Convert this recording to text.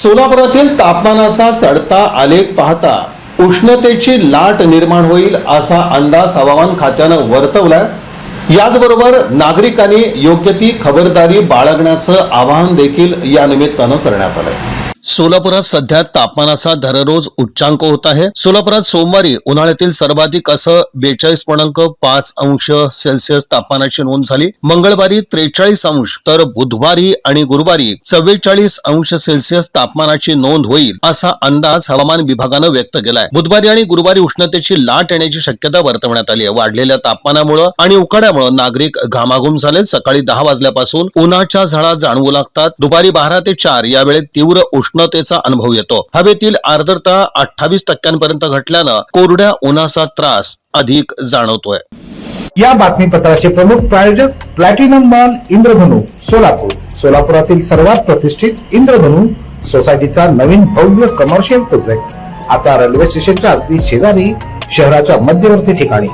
सोलापुरातील तापमानाचा चढता आलेख पाहता उष्णतेची लाट निर्माण होईल असा अंदाज हवामान खात्यानं वर्तवलाय। याचबरोबर नागरिकांनी योग्य ती खबरदारी बाळगण्याचं आवाहन देखील या निमित्तानं करण्यात आलंय। सोलापुरात सध्या तापमानाचा दररोज उच्चांक होत आहे। सोलापुरात सोमवारी उन्हाळ्यातील सर्वाधिक असं 42.5 अंश सेल्सिअस तापमानाची नोंद झाली। मंगळवारी 43 अंश तर बुधवारी आणि गुरुवारी 44 अंश सेल्सिअस तापमानाची नोंद होईल असा अंदाज हवामान विभागानं व्यक्त केलाय। बुधवारी आणि गुरुवारी उष्णतेची लाट येण्याची शक्यता वर्तवण्यात आली आहे। वाढलेल्या तापमानामुळे आणि उकाड्यामुळे नागरिक घामाघूम झाले। सकाळी 10 वाजल्यापासून उन्हाच्या झळा जाणवू लागतात। दुपारी 12 ते 4 या वेळेत तीव्र उष्णतेचा अनुभव येतो। हवेतील आर्द्रता 28% घटल्यानं कोरड्या उन्हाचा त्रास अधिक जाणवतोय। या बातमीपत्राचे प्रमुख प्रायोजक प्लॅटिनम मॉल इंद्रधनु सोलापूर। सोलापुरातील सर्वात प्रतिष्ठित इंद्रधनु सोसायटीचा नवीन भव्य कमर्शियल प्रोजेक्ट आता रेल्वे स्टेशनच्या अगदी शेजारी शहराच्या मध्यवर्ती ठिकाणी।